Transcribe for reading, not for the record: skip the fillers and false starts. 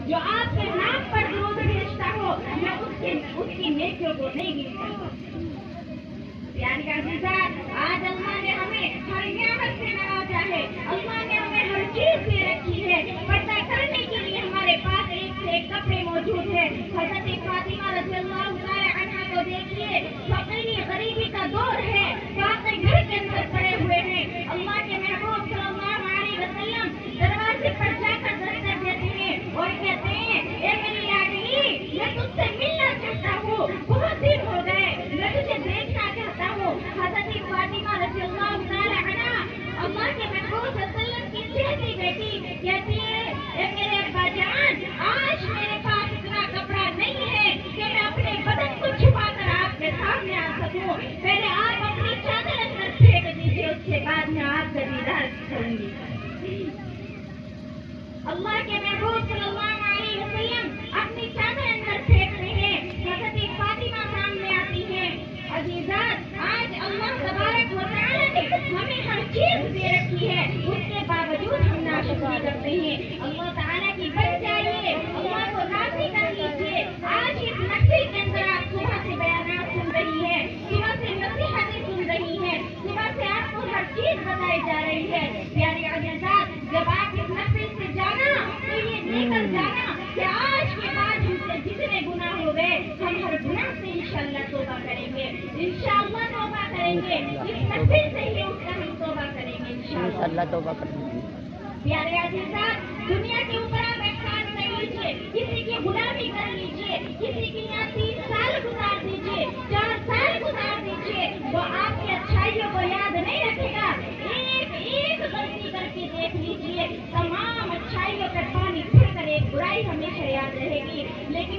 جو آپ کے نام پر درود بھیجتا ہو میں اس کی نیکیوں کو نہیں گنتا۔ یعنی آج اللہ نے ہمیں ہر نعمت سے نوازا ہے، اللہ نے ہمیں ہر چیز دے رکھی ہے، پردہ کرنے کے لیے ہمارے پاس ایک سے ایک کپڑے موجود ہے۔ حضرت فاطمہ رضی اللہ تعالی عنہا کو دیکھیے، فقیری غریبی کا دور ہے، واقعی گھر کے اندر پڑے ہوئے ہیں، اللہ کے محبوب صلی اللہ علیہ وسلم دروازے پر جا کر دستک دیتے ہیں اور کہتے ہیں اے میری لاڈلی میں تجھ سے ملنا چاہتا ہوں، بہت دن ہو گئے میں تجھے دیکھنا چاہتا ہوں۔ حضرت فاطمہ رضی اللہ تعالی عنہا اللہ کے محبوب صلی اللہ علیہ وسلم کی چہتی بیٹی کہتی ہے اے میرے ابا جان آج میرے پاس اتنا کپڑا نہیں ہے کہ میں اپنے بدن کو چھپا کر آپ کے سامنے آ سکوں، پہلے آپ اپنی چادر اندر پھینک دیجیے، اس کے بعد میں آپ کا دیدار کروں گی۔ اللہ کے محبوب صلی اللہ علیہ وسلم اپنی چادر اندر پھینکتے ہیں، حضرت فاطمہ سامنے آتی ہے۔ عزیزات آج اللہ تبارک و تعالی نے ہمیں ہر چیز دے رکھی ہے، اس کے باوجود ہم ناشکری کرتے ہیں۔ اللہ تعالیٰ کی بن جائیے، اللہ کو راضی کر لیجیے۔ آج اس محفل کے اندر آپ صبح سے بیانات سن رہی ہے، صبح سے نصیحتیں سن رہی ہے، صبح سے آپ کو ہر چیز بتائی جا رہی ہے۔ پیارے عزیزات جب آپ اس محفل سے جانا تو یہ لے کر جانا کہ آج کے بعد ہم سے جتنے گناہ ہو گئے ہم ہر گناہ سے انشاءاللہ توبہ کریں گے، انشاءاللہ توبہ کریں گے، اس محفل سے ہی اٹھ کر ہم توبہ کریں گے انشاءاللہ توبہ کریں گے۔ پیارے عزیزات دنیا کے اوپر آپ احسان کر لیجیے، کسی کی غلامی کر لیجیے، کسی کی یہاں 3 سال گزار دیجیے، 4 سال گزار دیجیے، وہ آپ کی اچھائیوں کو یاد نہیں رکھے گا۔ ایک غلطی کر کے دیکھ لیجیے، تمام اچھائیوں پر پانی پھر کر ایک برائی ہمیشہ یاد رہے گی، لیکن